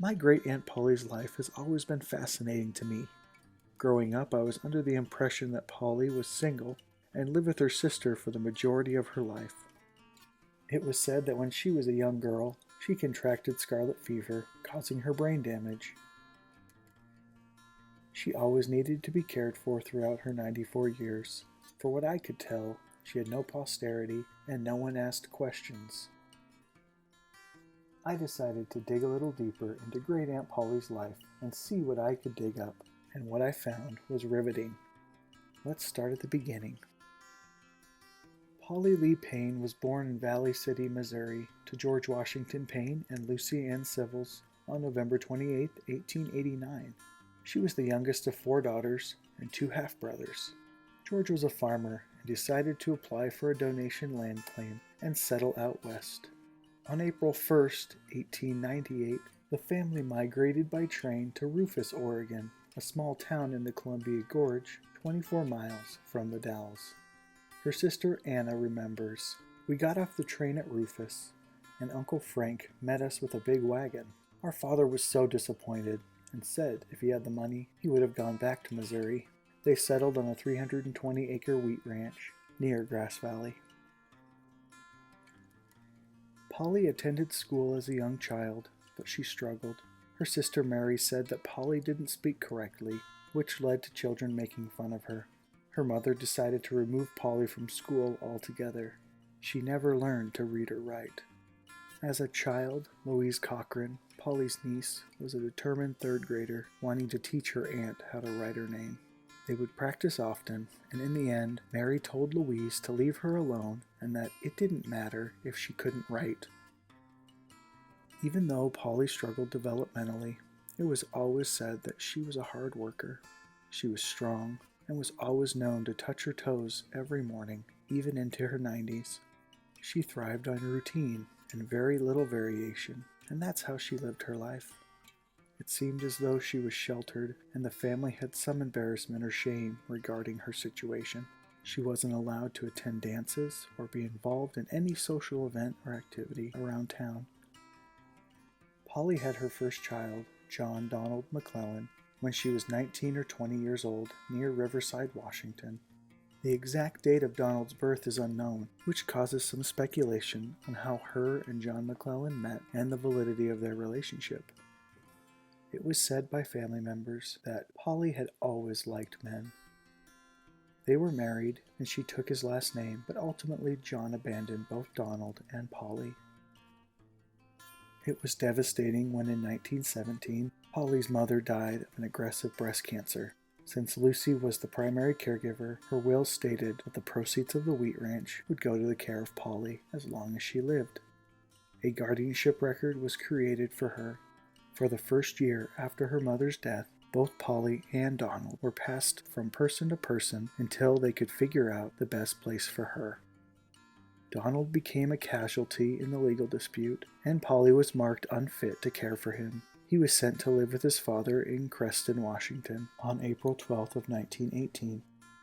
My great Aunt Polly's life has always been fascinating to me. Growing up, I was under the impression that Polly was single and lived with her sister for the majority of her life. It was said that when she was a young girl, she contracted scarlet fever, causing her brain damage. She always needed to be cared for throughout her 94 years. For what I could tell, she had no posterity and no one asked questions. I decided to dig a little deeper into Great Aunt Polly's life and see what I could dig up, and what I found was riveting. Let's start at the beginning. Polly Lee Payne was born in Valley City, Missouri, to George Washington Payne and Lucy Ann Sivils on November 28, 1889. She was the youngest of 4 daughters and 2 half-brothers. George was a farmer and decided to apply for a donation land claim and settle out west. On April 1, 1898, the family migrated by train to Rufus, Oregon, a small town in the Columbia Gorge, 24 miles from the Dalles. Her sister Anna remembers, "We got off the train at Rufus, and Uncle Frank met us with a big wagon. Our father was so disappointed and said if he had the money, he would have gone back to Missouri. They settled on a 320-acre wheat ranch near Grass Valley." Polly attended school as a young child, but she struggled. Her sister Mary said that Polly didn't speak correctly, which led to children making fun of her. Her mother decided to remove Polly from school altogether. She never learned to read or write. As a child, Louise Cochran, Polly's niece, was a determined 3rd grader wanting to teach her aunt how to write her name. They would practice often, and in the end, Mary told Louise to leave her alone and that it didn't matter if she couldn't write. Even though Polly struggled developmentally, it was always said that she was a hard worker. She was strong and was always known to touch her toes every morning, even into her 90s. She thrived on routine and very little variation, and that's how she lived her life. It seemed as though she was sheltered, and the family had some embarrassment or shame regarding her situation. She wasn't allowed to attend dances or be involved in any social event or activity around town. Polly had her first child, John Donald McClellan, when she was 19 or 20 years old near Riverside, Washington. The exact date of Donald's birth is unknown, which causes some speculation on how her and John McClellan met and the validity of their relationship. It was said by family members that Polly had always liked men. They were married, and she took his last name, but ultimately John abandoned both Donald and Polly. It was devastating when in 1917, Polly's mother died of an aggressive breast cancer. Since Lucy was the primary caregiver, her will stated that the proceeds of the wheat ranch would go to the care of Polly as long as she lived. A guardianship record was created for her. For the first year after her mother's death, both Polly and Donald were passed from person to person until they could figure out the best place for her. Donald became a casualty in the legal dispute, and Polly was marked unfit to care for him. He was sent to live with his father in Creston, Washington, on April 12th of 1918.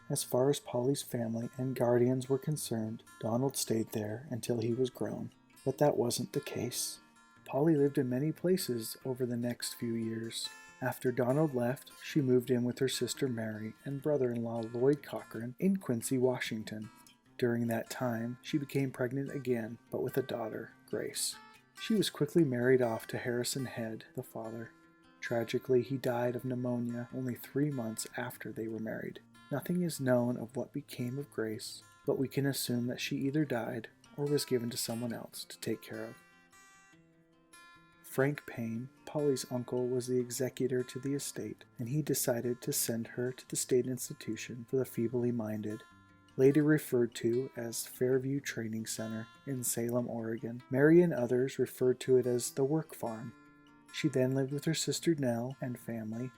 As far as Polly's family and guardians were concerned, Donald stayed there until he was grown. But that wasn't the case. Polly lived in many places over the next few years. After Donald left, she moved in with her sister Mary and brother-in-law Lloyd Cochran in Quincy, Washington. During that time, she became pregnant again, but with a daughter, Grace. She was quickly married off to Harrison Head, the father. Tragically, he died of pneumonia only 3 months after they were married. Nothing is known of what became of Grace, but we can assume that she either died or was given to someone else to take care of. Frank Payne, Polly's uncle, was the executor to the estate, and he decided to send her to the state institution for the feebly minded, later referred to as Fairview Training Center in Salem, Oregon. Mary and others referred to it as the work farm. She then lived with her sister Nell and family,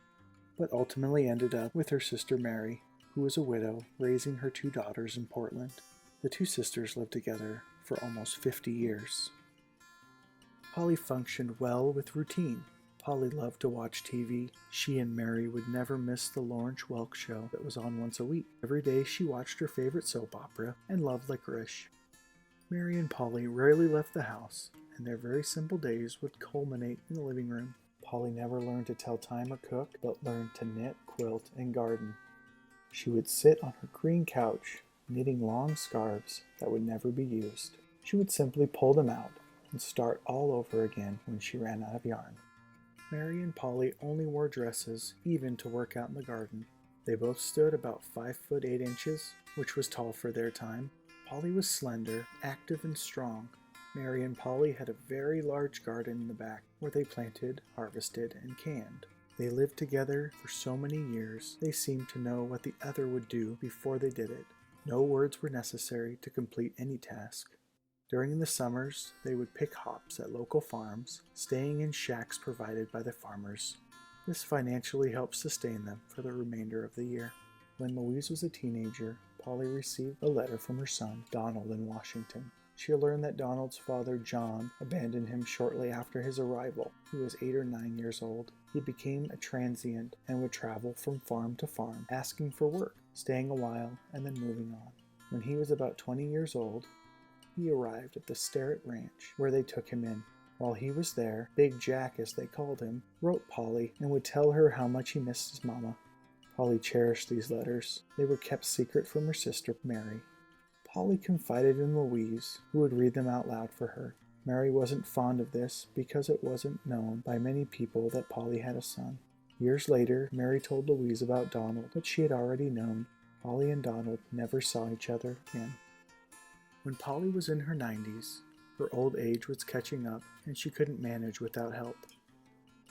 but ultimately ended up with her sister Mary, who was a widow, raising her 2 daughters in Portland. The 2 sisters lived together for almost 50 years. Polly functioned well with routine. Polly loved to watch TV. She and Mary would never miss the Lawrence Welk show that was on once a week. Every day she watched her favorite soap opera and loved licorice. Mary and Polly rarely left the house, and their very simple days would culminate in the living room. Polly never learned to tell time or cook, but learned to knit, quilt, and garden. She would sit on her green couch, knitting long scarves that would never be used. She would simply pull them out and start all over again when she ran out of yarn. Mary and Polly only wore dresses, even to work out in the garden. They both stood about 5 foot 8 inches, which was tall for their time. Polly was slender, active, and strong. Mary and Polly had a very large garden in the back where they planted, harvested, and canned. They lived together for so many years, they seemed to know what the other would do before they did it. No words were necessary to complete any task. During the summers, they would pick hops at local farms, staying in shacks provided by the farmers. This financially helped sustain them for the remainder of the year. When Louise was a teenager, Polly received a letter from her son, Donald, in Washington. She learned that Donald's father, John, abandoned him shortly after his arrival. He was 8 or 9 years old. He became a transient and would travel from farm to farm, asking for work, staying a while, and then moving on. When he was about 20 years old, he arrived at the Sterrett Ranch, where they took him in. While he was there, Big Jack, as they called him, wrote Polly and would tell her how much he missed his mama. Polly cherished these letters. They were kept secret from her sister, Mary. Polly confided in Louise, who would read them out loud for her. Mary wasn't fond of this because it wasn't known by many people that Polly had a son. Years later, Mary told Louise about Donald that she had already known. Polly and Donald never saw each other again. When Polly was in her 90s, her old age was catching up and she couldn't manage without help.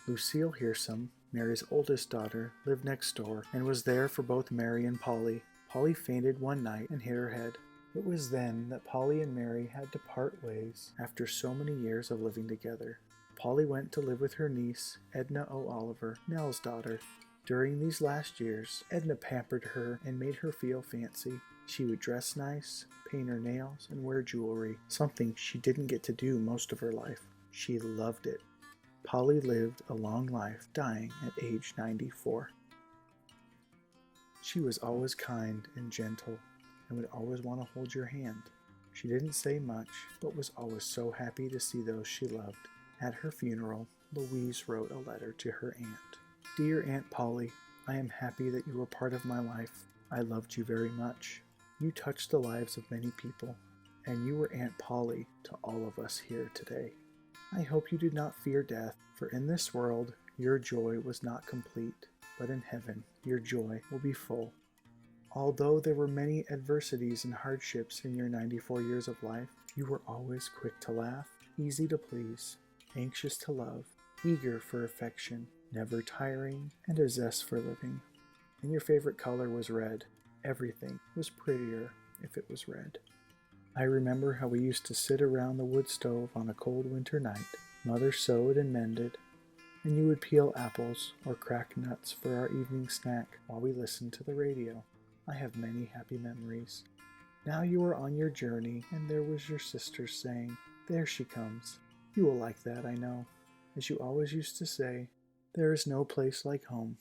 Lucille Hearsum, Mary's oldest daughter, lived next door and was there for both Mary and Polly. Polly fainted one night and hit her head. It was then that Polly and Mary had to part ways after so many years of living together. Polly went to live with her niece, Edna O. Oliver, Nell's daughter. During these last years, Edna pampered her and made her feel fancy. She would dress nice, paint her nails, and wear jewelry, something she didn't get to do most of her life. She loved it. Polly lived a long life, dying at age 94. She was always kind and gentle, and would always want to hold your hand. She didn't say much, but was always so happy to see those she loved. At her funeral, Louise wrote a letter to her aunt. Dear Aunt Polly, I am happy that you were part of my life. I loved you very much. You touched the lives of many people, and you were Aunt Polly to all of us here today. I hope you did not fear death, for in this world your joy was not complete, but in heaven your joy will be full. Although there were many adversities and hardships in your 94 years of life, you were always quick to laugh, easy to please, anxious to love, eager for affection, never tiring, and a zest for living. And your favorite color was red. Everything was prettier if it was red. I remember how we used to sit around the wood stove on a cold winter night. Mother sewed and mended, and you would peel apples or crack nuts for our evening snack while we listened to the radio. I have many happy memories. Now you are on your journey, and there was your sister saying, "There she comes." You will like that, I know. As you always used to say, there is no place like home.